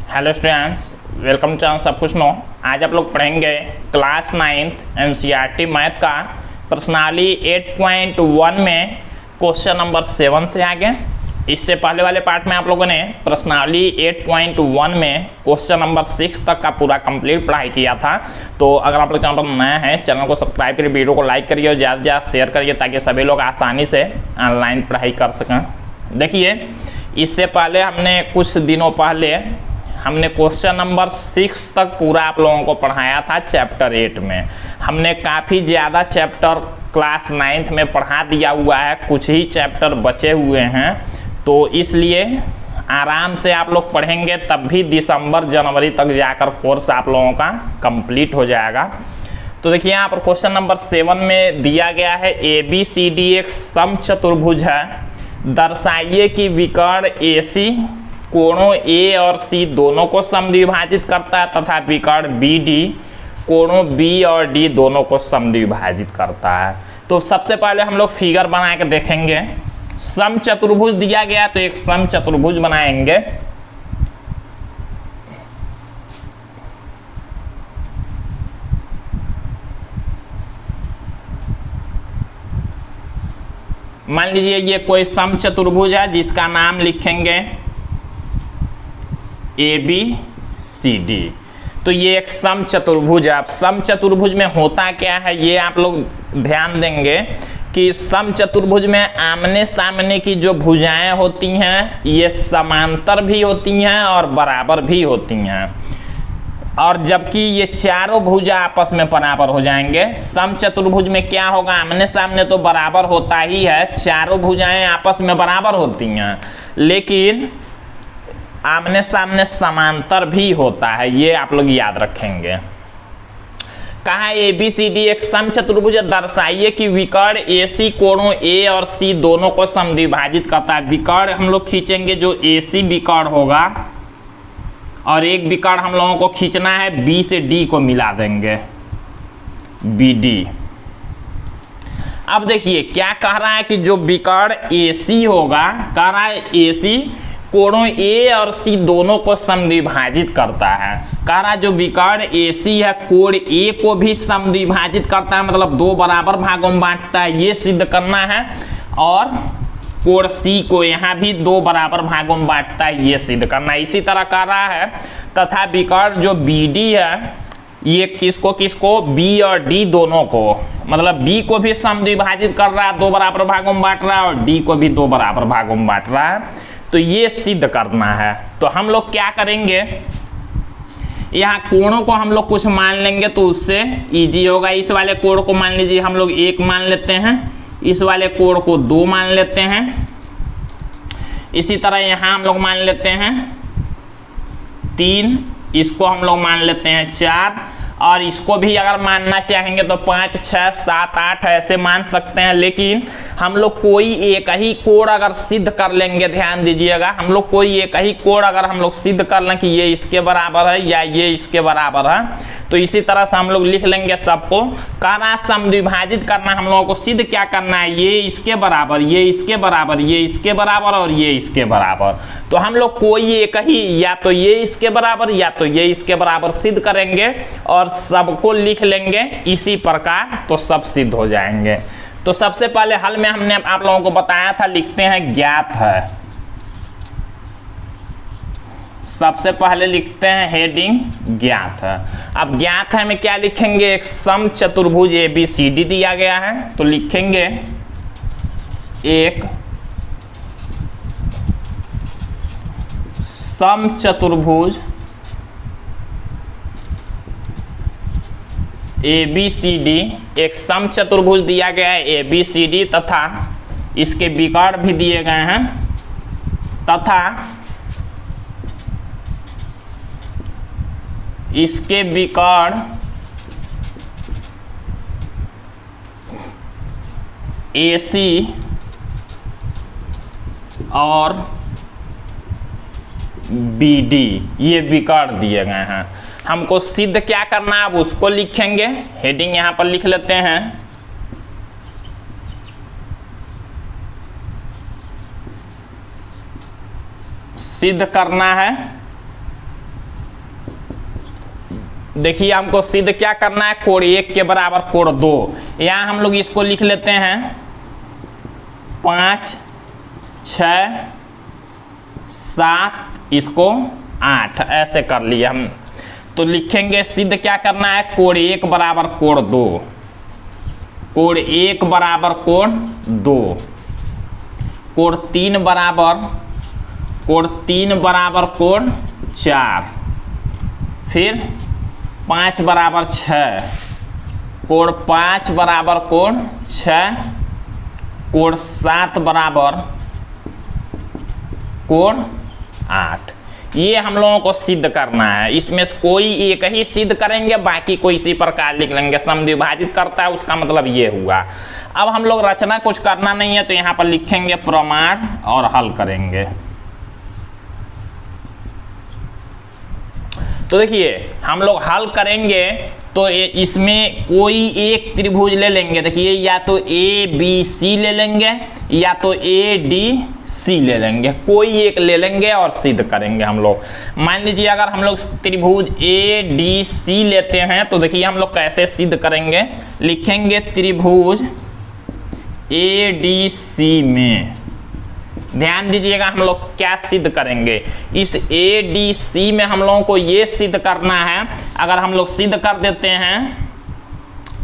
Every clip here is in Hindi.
हेलो स्टूडेंट्स, वेलकम टू सब कुछ नो। आज आप लोग पढ़ेंगे क्लास 9th एनसीईआरटी मैथ का प्रश्नावली 8.1 में क्वेश्चन नंबर 7 से आगे। इससे पहले वाले पार्ट में आप लोगों ने प्रश्नावली 8.1 में क्वेश्चन नंबर 6 तक का पूरा कंप्लीट पढ़ाई किया था। तो अगर आप लोग चैनल पर नए हैं, चैनल को सब्सक्राइब करिए, वीडियो को लाइक करिए और ज़्यादा से ज़्यादा शेयर करिए ताकि सभी लोग आसानी से ऑनलाइन पढ़ाई कर सकें। देखिए, इससे पहले हमने कुछ दिनों पहले हमने क्वेश्चन नंबर 6 तक पूरा आप लोगों को पढ़ाया था चैप्टर 8 में। हमने काफ़ी ज़्यादा चैप्टर क्लास 9th में पढ़ा दिया हुआ है, कुछ ही चैप्टर बचे हुए हैं। तो इसलिए आराम से आप लोग पढ़ेंगे तब भी दिसंबर जनवरी तक जाकर कोर्स आप लोगों का कंप्लीट हो जाएगा। तो देखिए, यहाँ पर क्वेश्चन नंबर 7 में दिया गया है ABCD एक समचतुर्भुज है। दर्शाइए कि विकर्ण AC कोणों A और C दोनों को समद्विभाजित करता है तथा विकर्ण BD कोणों B और D दोनों को समद्विभाजित करता है। तो सबसे पहले हम लोग फिगर बना के देखेंगे। समचतुर्भुज दिया गया तो एक समचतुर्भुज बनाएंगे। मान लीजिए ये कोई समचतुर्भुज है जिसका नाम लिखेंगे ABCD। तो ये एक समचतुर्भुज है। अब समचतुर्भुज में होता क्या है ये आप लोग ध्यान देंगे कि समचतुर्भुज में आमने सामने की जो भुजाएं होती हैं ये समांतर भी होती हैं और बराबर भी होती हैं, और जबकि ये चारों भुजा आपस में बराबर हो जाएंगे। समचतुर्भुज में क्या होगा, आमने सामने तो बराबर होता ही है, चारों भुजाएं आपस में बराबर होती हैं, लेकिन आमने सामने समांतर भी होता है। ये आप लोग याद रखेंगे। कहा ABCD एक समचतुर्भुज दर्शाइए कि विकर्ण AC कोणों A और C दोनों को समद्विभाजित करता है। विकर्ण हम लोग खींचेंगे जो AC विकर्ण होगा, और एक विकर्ण हम लोगों को खींचना है B से D को मिला देंगे, BD। अब देखिए क्या कह रहा है कि जो विकर्ण AC होगा, कह रहा है AC कोणों A और C दोनों को समद्विभाजित करता है। कह रहा है जो विकर्ण AC है कोण A को भी समद्विभाजित करता है, मतलब दो बराबर भागों में बांटता है, ये सिद्ध करना है। और कोण C को यहाँ भी दो बराबर भागों में बांटता है, ये सिद्ध करना है। इसी तरह कह रहा है तथा विकर्ण जो BD है ये किसको किसको B और D दोनों को, मतलब B को भी समद्विभाजित कर रहा है, दो बराबर भागों में बांट रहा है, और D को भी दो बराबर भागों में बांट रहा है। तो ये सिद्ध करना है। तो हम लोग क्या करेंगे, यहाँ कोणों को हम लोग कुछ मान लेंगे तो उससे इजी होगा। इस वाले कोण को मान लीजिए हम लोग 1 मान लेते हैं, इस वाले कोण को 2 मान लेते हैं, इसी तरह यहाँ हम लोग मान लेते हैं 3, इसको हम लोग मान लेते हैं 4, और इसको भी अगर मानना चाहेंगे तो 5, 6, 7, 8 ऐसे मान सकते हैं। लेकिन हम लोग कोई एक ही कोण अगर सिद्ध कर लेंगे, ध्यान दीजिएगा, हम लोग कोई एक ही कोण अगर हम लोग सिद्ध कर लें कि ये इसके बराबर है या ये इसके बराबर है, तो इसी तरह से हम लोग लिख लेंगे सबको। कहना समद्विभाजित करना, हम लोगों को सिद्ध क्या करना है, ये इसके बराबर, ये इसके बराबर, ये इसके बराबर और ये इसके बराबर। तो हम लोग कोई एक ही, या तो ये इसके बराबर या तो ये इसके बराबर सिद्ध करेंगे और सबको लिख लेंगे इसी प्रकार, तो सब सिद्ध हो जाएंगे। तो सबसे पहले हल में हमने आप लोगों को बताया था, लिखते हैं ज्ञात है। सबसे पहले लिखते हैं हेडिंग ज्ञात है। अब ज्ञात है में क्या लिखेंगे, एक समचतुर्भुज ABCD दिया गया है, तो लिखेंगे एक समचतुर्भुज ABCD, एक समचतुर्भुज दिया गया है ABCD तथा इसके विकर्ण भी दिए गए हैं, तथा इसके विकर्ण AC और BD ये विकर्ण दिए गए हैं। हमको सिद्ध क्या करना है, अब उसको लिखेंगे। हेडिंग यहां पर लिख लेते हैं सिद्ध करना है देखिए हमको सिद्ध क्या करना है, कोण 1 के बराबर कोण 2। यहाँ हम लोग इसको लिख लेते हैं 5 6 7, इसको 8, ऐसे कर लिए हम। तो लिखेंगे सिद्ध क्या करना है, कोण 1 बराबर कोण 2, कोण 1 बराबर कोण 2, कोण 3 बराबर कोण 4, फिर 5 बराबर 6, कोण 5 बराबर कोण 6, कोण 7 बराबर कोण 8। ये हम लोगों को सिद्ध करना है। इसमें से कोई एक ही सिद्ध करेंगे, बाकी कोई इसी प्रकार लिख लेंगे। समद्विभाजित करता है उसका मतलब ये हुआ। अब हम लोग रचना कुछ करना नहीं है, तो यहाँ पर लिखेंगे प्रमाण और हल करेंगे। तो देखिए हम लोग हल करेंगे तो इसमें कोई एक त्रिभुज ले लेंगे। देखिए या तो ABC ले लेंगे या तो ADC ले लेंगे, कोई एक ले लेंगे और सिद्ध करेंगे हम लोग। मान लीजिए अगर हम लोग त्रिभुज ADC लेते हैं तो देखिए हम लोग कैसे सिद्ध करेंगे। लिखेंगे त्रिभुज ADC में, ध्यान दीजिएगा हम लोग क्या सिद्ध करेंगे। इस ADC में हम लोगों को ये सिद्ध करना है। अगर हम लोग सिद्ध कर देते हैं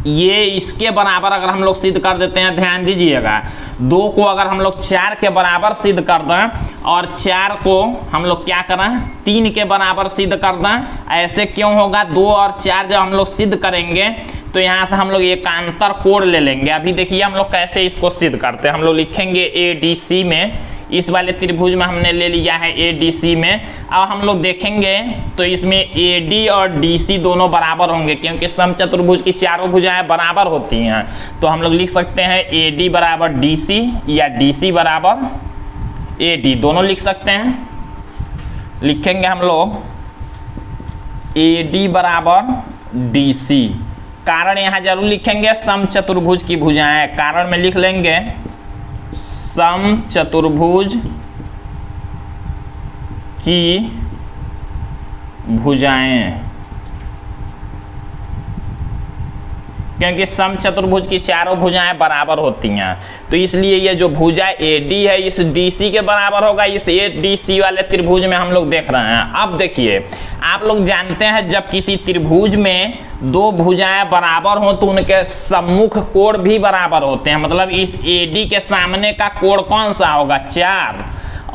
ये इसके बराबर, अगर हम लोग सिद्ध कर देते हैं, ध्यान दीजिएगा 2 को अगर हम लोग 4 के बराबर सिद्ध कर दें और 4 को हम लोग क्या करें 3 के बराबर सिद्ध कर दें, ऐसे क्यों होगा। 2 और 4 जब हम लोग सिद्ध करेंगे तो यहाँ से हम लोग एकांतर कोण ले लेंगे। अभी देखिए हम लोग कैसे इसको सिद्ध करते हैं। हम लोग लिखेंगे ADC में, इस वाले त्रिभुज में हमने ले लिया है ADC में। अब हम लोग देखेंगे तो इसमें AD और DC दोनों बराबर होंगे, क्योंकि समचतुर्भुज की चारों भुजाएं बराबर होती हैं। तो हम लोग लिख सकते हैं AD बराबर DC या DC बराबर AD, दोनों लिख सकते हैं। लिखेंगे हम लोग AD बराबर DC, कारण यहाँ जरूर लिखेंगे समचतुर्भुज की भुजाएं। कारण में लिख लेंगे समचतुर्भुज की भुजाएं, क्योंकि समचतुर्भुज की चारों भुजाएं बराबर होती हैं। तो इसलिए ये जो भुजा AD है इस DC के बराबर होगा। इस ADC वाले त्रिभुज में हम लोग देख रहे हैं। अब देखिए आप लोग जानते हैं जब किसी त्रिभुज में 2 भुजाएं बराबर हो तो उनके सम्मुख कोण भी बराबर होते हैं। मतलब इस AD के सामने का कोण कौन सा होगा 4,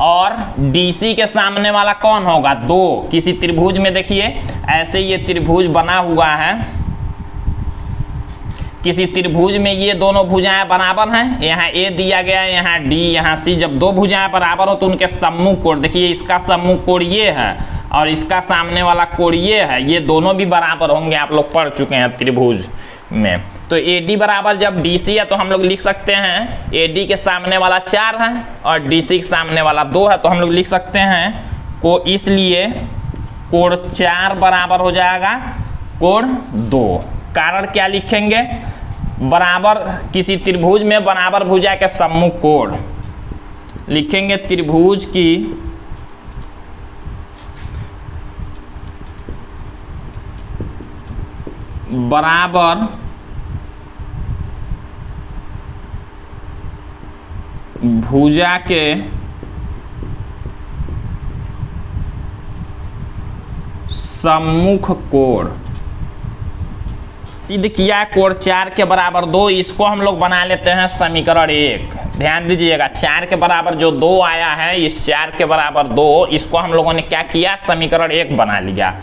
और DC के सामने वाला कौन होगा 2। किसी त्रिभुज में देखिए ऐसे ये त्रिभुज बना हुआ है, किसी त्रिभुज में ये दोनों भुजाएं बराबर हैं। यहाँ A दिया गया है, यहाँ D, यहाँ C। जब 2 भुजाएं बराबर हो तो उनके सम्मुख कोण, देखिए इसका सम्मुख कोण ये है और इसका सामने वाला कोण ये है, ये दोनों भी बराबर होंगे। आप लोग पढ़ चुके हैं त्रिभुज में। तो AD बराबर जब DC है तो हम लोग लिख सकते हैं AD के सामने वाला 4 है और DC के सामने वाला 2 है। तो हम लोग लिख सकते हैं को, इसलिए कोण 4 बराबर हो जाएगा कोण 2। कारण क्या लिखेंगे, बराबर किसी त्रिभुज में बराबर भुजा के सम्मुख कोण। लिखेंगे त्रिभुज की बराबर भुजा के सम्मुख कोण। सिद्ध किया कोण 4 के बराबर 2, इसको हम लोग बना लेते हैं समीकरण 1। ध्यान दीजिएगा 4 के बराबर जो 2 आया है, इस 4 के बराबर 2 इसको हम लोगों ने क्या किया समीकरण 1 बना लिया।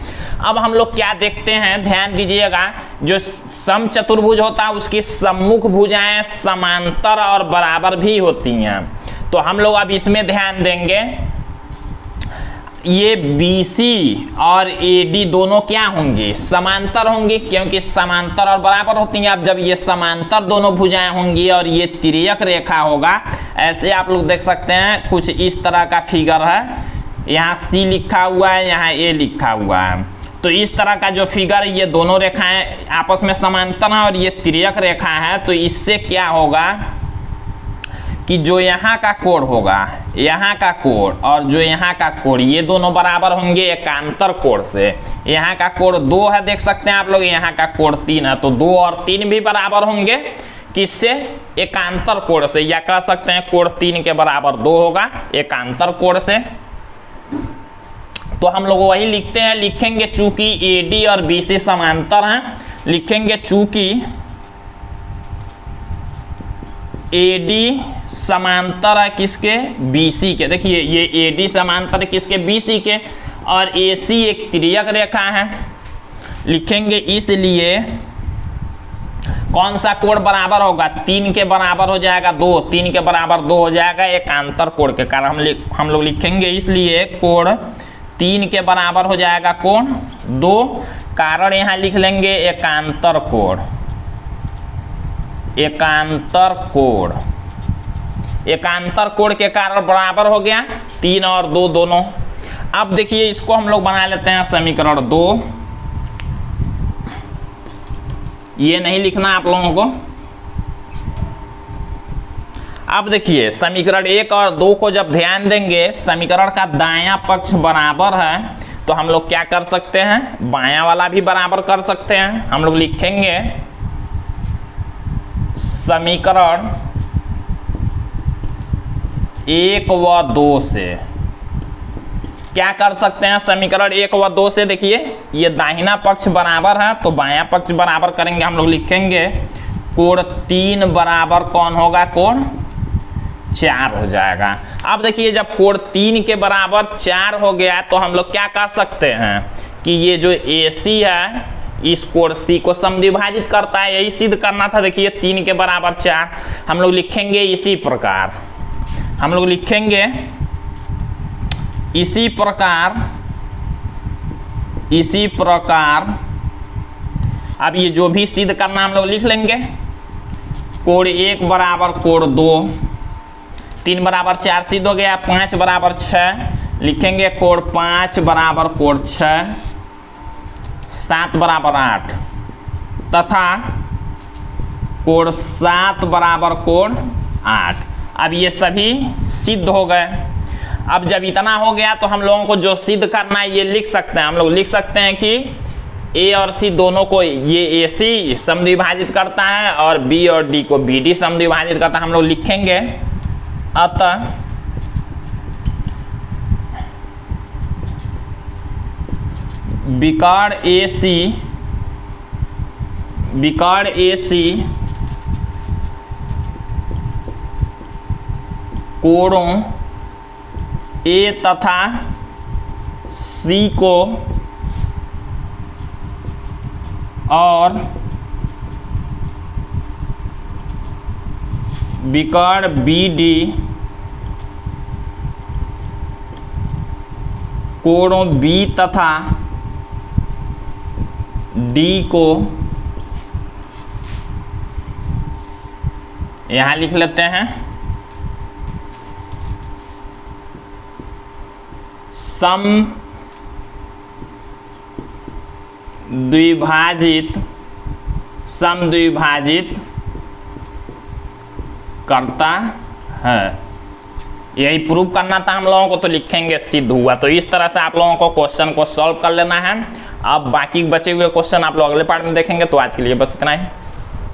अब हम लोग क्या देखते हैं, ध्यान दीजिएगा जो समचतुर्भुज होता है उसकी सम्मुख भुजाएं समांतर और बराबर भी होती हैं। तो हम लोग अब इसमें ध्यान देंगे, ये BC और AD दोनों क्या होंगी समांतर होंगी, क्योंकि समांतर और बराबर होती हैं। अब जब ये समांतर दोनों भुजाएं होंगी और ये तिर्यक रेखा होगा, ऐसे आप लोग देख सकते हैं कुछ इस तरह का फिगर है। यहाँ C लिखा हुआ है, यहाँ A लिखा हुआ है। तो इस तरह का जो फिगर है, ये दोनों रेखाएं आपस में समांतर हैं और ये तिर्यक रेखा है। तो इससे क्या होगा कि जो यहाँ का कोण होगा, यहाँ का कोण और जो यहाँ का कोण, ये दोनों बराबर होंगे एकांतर कोण से। यहाँ का कोण 2 है, देख सकते हैं आप लोग, यहाँ का कोण 3 है, तो 2 और 3 भी बराबर होंगे किससे? एकांतर कोण से, या कह सकते हैं कोण 3 के बराबर 2 होगा एकांतर कोण से। तो हम लोग वही लिखते हैं, लिखेंगे चूंकि AD और BC समांतर हैं, लिखेंगे चूंकि AD समांतर है किसके? BC के। देखिए ये AD समांतर है किसके? BC के, और AC एक तिर्यक रेखा है, लिखेंगे इसलिए कौन सा कोण बराबर होगा? 3 के बराबर हो जाएगा 2, 3 के बराबर 2 हो जाएगा एकांतर कोण के कारण हम लोग लिखेंगे इसलिए कोण 3 के बराबर हो जाएगा कोण 2, कारण यहाँ लिख लेंगे एकांतर कोण। एकांतर कोण, एकांतर कोण के कारण बराबर हो गया 3 और 2 दोनों। अब देखिए इसको हम लोग बना लेते हैं समीकरण 2। ये नहीं लिखना आप लोगों को। अब देखिए समीकरण 1 और 2 को जब ध्यान देंगे, समीकरण का दायां पक्ष बराबर है, तो हम लोग क्या कर सकते हैं? बायां वाला भी बराबर कर सकते हैं। हम लोग लिखेंगे समीकरण 1 व 2 से क्या कर सकते हैं? समीकरण 1 व 2 से देखिए ये दाहिना पक्ष बराबर है, तो बायां पक्ष बराबर करेंगे। हम लोग लिखेंगे कोण 3 बराबर कौन होगा? कोण 4 हो जाएगा। अब देखिए जब कोण 3 के बराबर 4 हो गया, तो हम लोग क्या कह सकते हैं कि ये जो AC है इस कोण C को समद्विभाजित करता है। यही सिद्ध करना था। देखिए 3 के बराबर 4, हम लोग लिखेंगे इसी प्रकार, हम लोग लिखेंगे इसी प्रकार, इसी प्रकार। अब ये जो भी सिद्ध करना हम लोग लिख लेंगे, कोण 1 बराबर कोण 2, 3 बराबर 4 सिद्ध हो गया, 5 बराबर 6 लिखेंगे, कोण 5 बराबर कोण 6, 7 बराबर 8 तथा कोण 7 बराबर कोण 8। अब ये सभी सिद्ध हो गए। अब जब इतना हो गया तो हम लोगों को जो सिद्ध करना है ये लिख सकते हैं। हम लोग लिख सकते हैं कि A और C दोनों को ये AC समद्विभाजित करता है और B और D को BD समद्विभाजित करता है। हम लोग लिखेंगे अतः विकर्ण AC कोणों A तथा C को और विकर्ण BD कोणों B तथा D को यहां लिख लेते हैं समद्विभाजित करता है। यही प्रूव करना था हम लोगों को, तो लिखेंगे सिद्ध हुआ। तो इस तरह से आप लोगों को क्वेश्चन को सॉल्व कर लेना है। अब बाकी बचे हुए क्वेश्चन आप लोग अगले पार्ट में देखेंगे। तो आज के लिए बस इतना ही।